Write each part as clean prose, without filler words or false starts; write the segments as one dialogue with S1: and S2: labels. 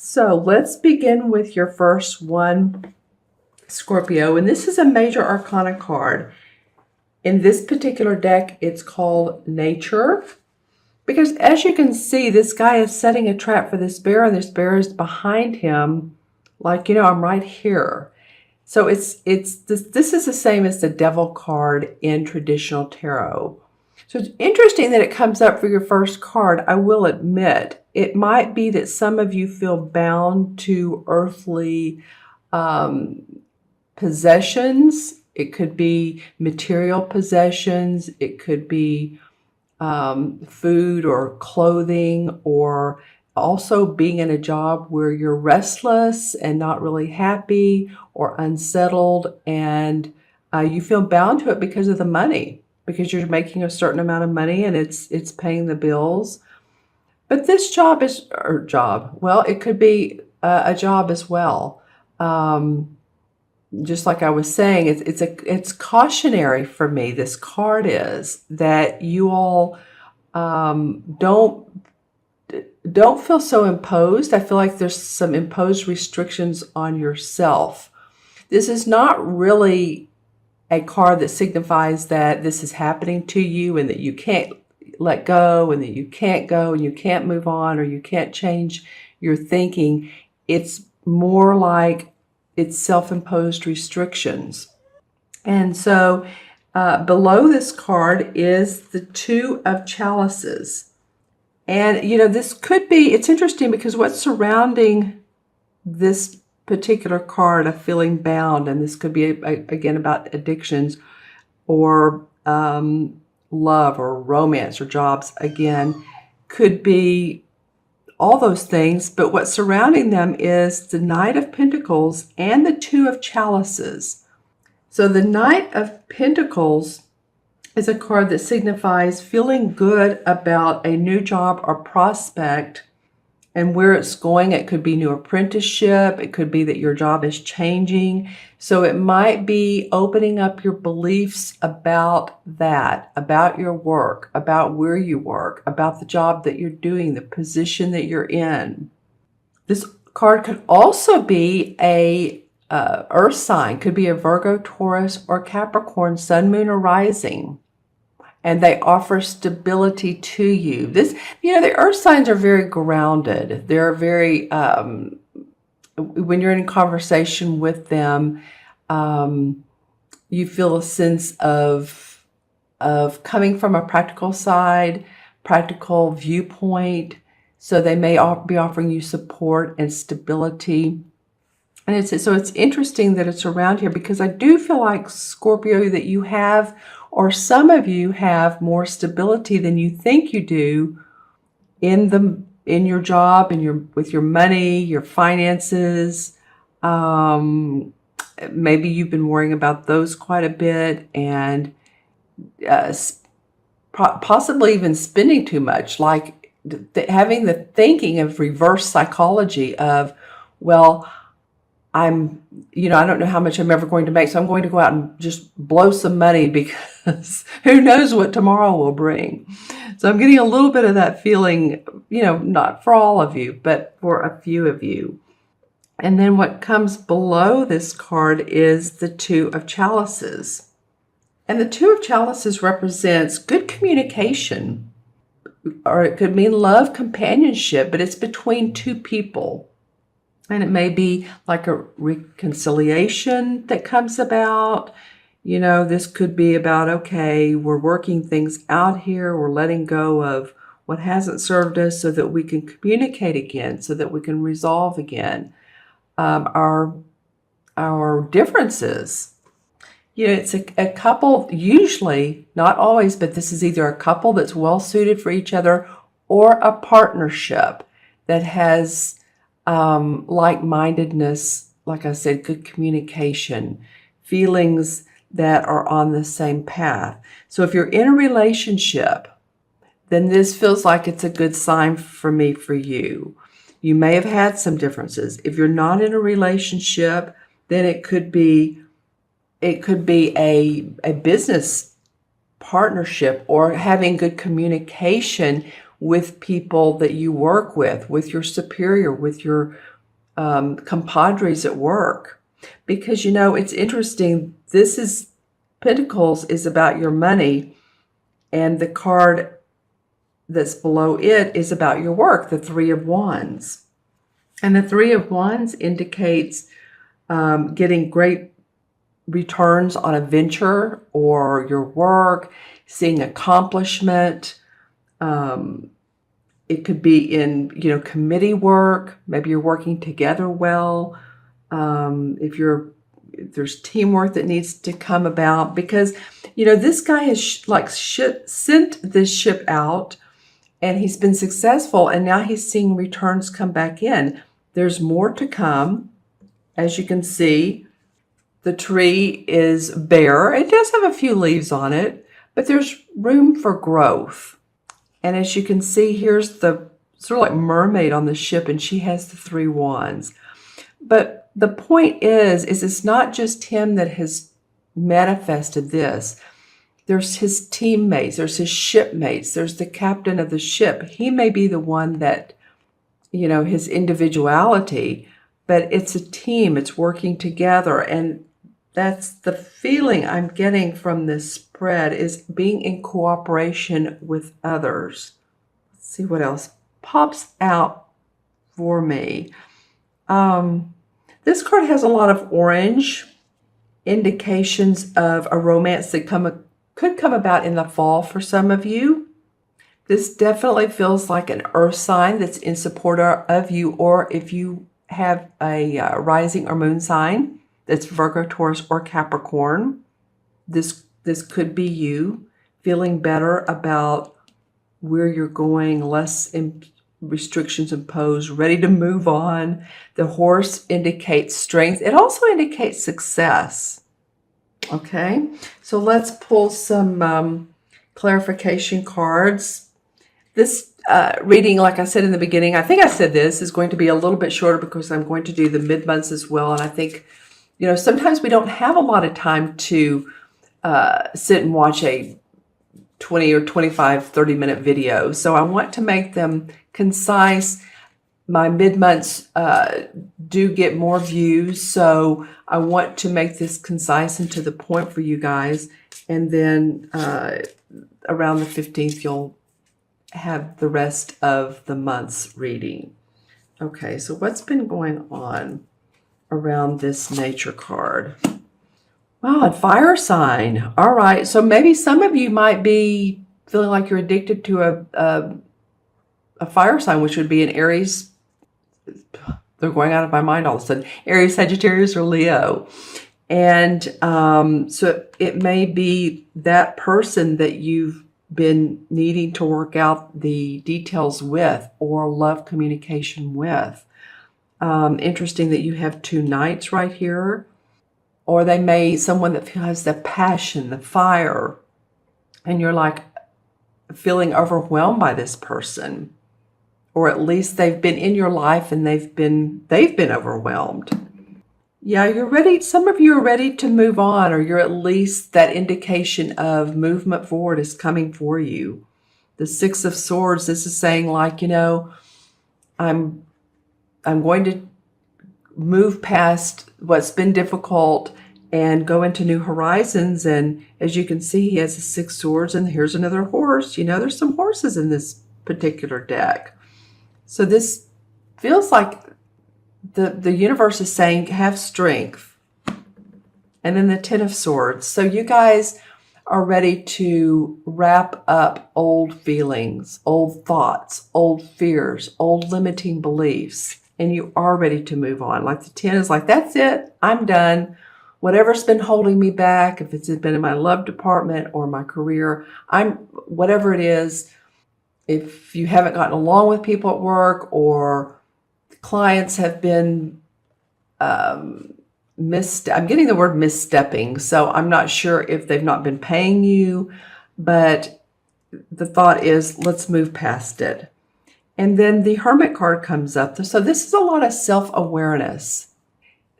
S1: So let's begin with your first one, Scorpio. And this is a major arcana card. In this particular deck, it's called Nature. Because as you can see, this guy is setting a trap for this bear, and this bear is behind him. Like, I'm right here. So this is the same as the Devil card in traditional tarot. So it's interesting that it comes up for your first card. I will admit, it might be that some of you feel bound to earthly possessions. It could be material possessions. It could be food or clothing, or also being in a job where you're restless and not really happy or unsettled, and you feel bound to it because of the money, because you're making a certain amount of money and it's paying the bills. But this job is, well, it could be a job as well. Just like I was saying, it's cautionary for me. This card is that you all don't feel so imposed. I feel like there's some imposed restrictions on yourself. This is not really a card that signifies that this is happening to you and that you can't let go and that you can't go and you can't move on or you can't change your thinking. It's more like it's self-imposed restrictions. And so below this card is the Two of Chalices. And, this could be, it's interesting because what's surrounding this particular card of feeling bound, and this could be, again, about addictions or love or romance or jobs, again, could be all those things. But what's surrounding them is the Knight of Pentacles and the Two of Chalices. So the Knight of Pentacles is a card that signifies feeling good about a new job or prospect and where it's going. It could be new apprenticeship. It could be that your job is changing. So it might be opening up your beliefs about that, about your work, about where you work, about the job that you're doing, the position that you're in. This card could also be a earth sign, could be a Virgo, Taurus, or Capricorn, sun, moon, or rising. And they offer stability to you. The earth signs are very grounded. They're very, when you're in conversation with them, you feel a sense of coming from a practical side, practical viewpoint. So they may be offering you support and stability. And so it's interesting that it's around here, because I do feel like, Scorpio, that you have, or some of you have, more stability than you think you do in your job and with your money, your finances. Maybe you've been worrying about those quite a bit, and possibly even spending too much, like having the thinking of reverse psychology of, well, I don't know how much I'm ever going to make, so I'm going to go out and just blow some money, because who knows what tomorrow will bring. So I'm getting a little bit of that feeling, not for all of you, but for a few of you. And then what comes below this card is the Two of Chalices. And the Two of Chalices represents good communication, or it could mean love, companionship, but it's between two people. And it may be like a reconciliation that comes about. This could be about, okay, we're working things out here. We're letting go of what hasn't served us so that we can communicate again, so that we can resolve again our differences. It's a couple, usually, not always, but this is either a couple that's well suited for each other, or a partnership that has like-mindedness, like I said, good communication, feelings that are on the same path. So if you're in a relationship, then this feels like it's a good sign for you. You may have had some differences. If you're not in a relationship, then it could be a business partnership, or having good communication with people that you work with your superior, with your compadres at work. Because, it's interesting. Pentacles is about your money, and the card that's below it is about your work, the Three of Wands. And the Three of Wands indicates getting great returns on a venture or your work, seeing accomplishment. It could be in, committee work. Maybe you're working together well. If there's teamwork that needs to come about, because, this guy has sent this ship out, and he's been successful, and now he's seeing returns come back in. There's more to come. As you can see, the tree is bare. It does have a few leaves on it, but there's room for growth. And as you can see, here's the sort of like mermaid on the ship, and she has the Three Wands. But the point is it's not just him that has manifested this. There's his teammates, there's his shipmates, there's the captain of the ship. He may be the one that, his individuality, but it's a team, it's working together. And that's the feeling I'm getting from this spread, is being in cooperation with others. Let's see what else pops out for me. This card has a lot of orange, indications of a romance that could come about in the fall for some of you. This definitely feels like an earth sign that's in support of you, or if you have a rising or moon sign that's Virgo, Taurus, or Capricorn, this could be you feeling better about where you're going, less restrictions imposed, ready to move on. The horse indicates strength. It also indicates success. Okay, so let's pull some clarification cards. This reading, like I said in the beginning, I think I said this, is going to be a little bit shorter because I'm going to do the mid-months as well. And I think, sometimes we don't have a lot of time to sit and watch a 20 or 25, 30-minute video. So I want to make them concise. My mid-months do get more views, so I want to make this concise and to the point for you guys. And then around the 15th, you'll have the rest of the month's reading. Okay, so what's been going on around this nature card? Wow, a fire sign. All right, so maybe some of you might be feeling like you're addicted to a fire sign, which would be an Aries. They're going out of my mind all of a sudden. Aries, Sagittarius, or Leo. And so it may be that person that you've been needing to work out the details with, or love communication with. Interesting that you have two knights right here. Or they may, someone that has the passion, the fire, and you're like feeling overwhelmed by this person. Or at least they've been in your life and they've been overwhelmed. Yeah, you're ready. Some of you are ready to move on, or you're at least, that indication of movement forward is coming for you. The Six of Swords, this is saying like, I'm going to move past what's been difficult and go into new horizons. And as you can see, he has the Six Swords, and here's another horse. There's some horses in this particular deck. So this feels like the universe is saying, have strength. And then the Ten of Swords. So you guys are ready to wrap up old feelings, old thoughts, old fears, old limiting beliefs. And you are ready to move on. Like the 10 is like, that's it. I'm done. Whatever's been holding me back, if it's been in my love department or my career, whatever it is, if you haven't gotten along with people at work, or clients have been I'm getting the word misstepping, so I'm not sure if they've not been paying you, but the thought is, let's move past it. And then the Hermit card comes up. So this is a lot of self-awareness,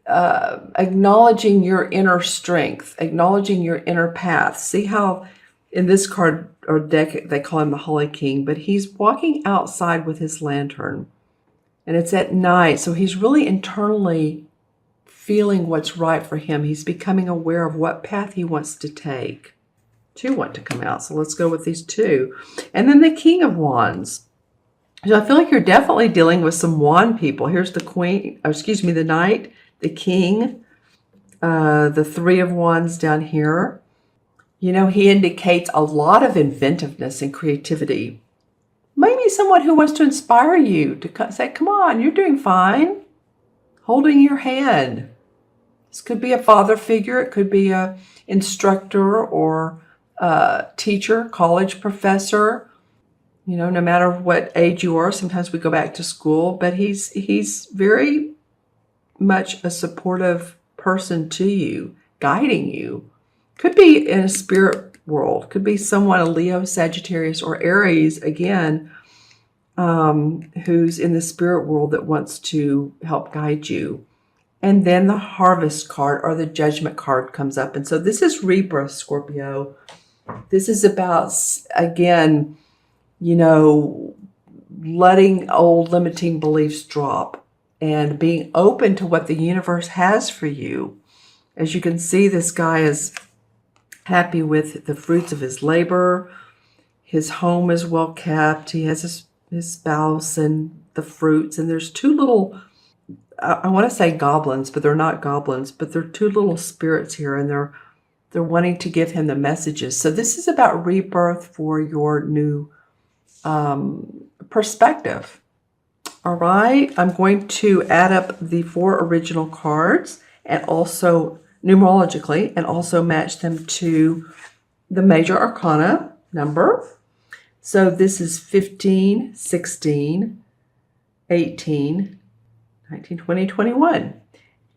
S1: acknowledging your inner strength, acknowledging your inner path. See how in this card, or deck, they call him the Holy King, but he's walking outside with his lantern. And it's at night, so he's really internally feeling what's right for him. He's becoming aware of what path he wants to take. Two want to come out, so let's go with these two. And then the King of Wands. So I feel like you're definitely dealing with some wand people. Here's the Queen, or excuse me, the Knight, the King, the Three of Wands down here. You know, he indicates a lot of inventiveness and creativity. Maybe someone who wants to inspire you to say, come on, you're doing fine. Holding your hand. This could be a father figure. It could be a instructor or a teacher, college professor. You know, no matter what age you are, sometimes we go back to school, but he's very much a supportive person to you, guiding you. Could be in a spirit world. Could be someone, a Leo, Sagittarius, or Aries, again, who's in the spirit world that wants to help guide you. And then the Harvest card or the Judgment card comes up. And so this is rebirth, Scorpio. This is about, again, you know, letting old limiting beliefs drop and being open to what the universe has for you. As you can see, this guy is happy with the fruits of his labor. His home is well kept. He has his spouse and the fruits. And there's two little, I want to say goblins, but they're not goblins, but they're two little spirits here, and they're wanting to give him the messages. So this is about rebirth for your new perspective. All right, I'm going to add up the 4 original cards and also numerologically, and also match them to the major arcana number. So this is 15, 16, 18, 19, 20, 21.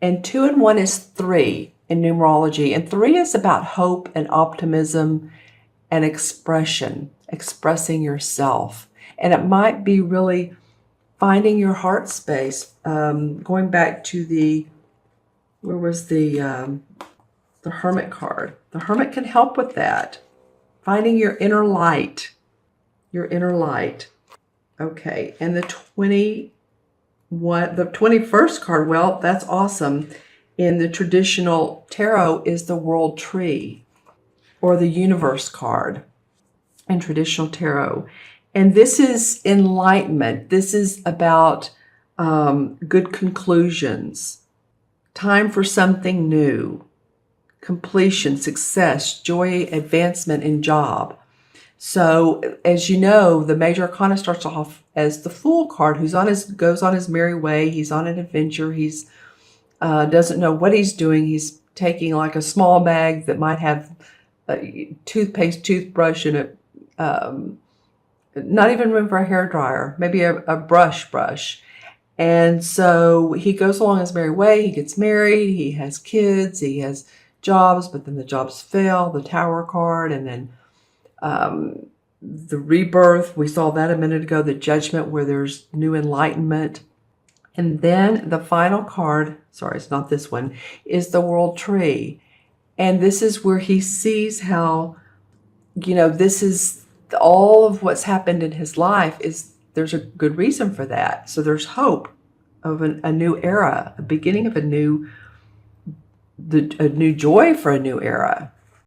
S1: And 2 and 1 is 3 in numerology. And 3 is about hope and optimism and expression, expressing yourself. And it might be really finding your heart space. Going back to where was the Hermit card? The Hermit can help with that. Finding your inner light. Your inner light. Okay, and the 21st card, well, that's awesome. In the traditional tarot is the World Tree, or the Universe card in traditional tarot. And this is enlightenment. This is about good conclusions. Time for something new, completion, success, joy, advancement in job. So, as you know, the major arcana starts off as the Fool card, goes on his merry way. He's on an adventure. He's doesn't know what he's doing. He's taking like a small bag that might have a toothpaste, toothbrush, and not even room for a hairdryer, maybe a brush. And so he goes along his merry way. He gets married. He has kids. He has jobs, but then the jobs fail. The Tower card, and then the rebirth. We saw that a minute ago. The Judgment, where there's new enlightenment. And then the final card, sorry, it's not this one, is the World Tree. And this is where he sees how, you know, this is all of what's happened in his life there's a good reason for that. So there's hope of a new era, a beginning of a new joy for a new era.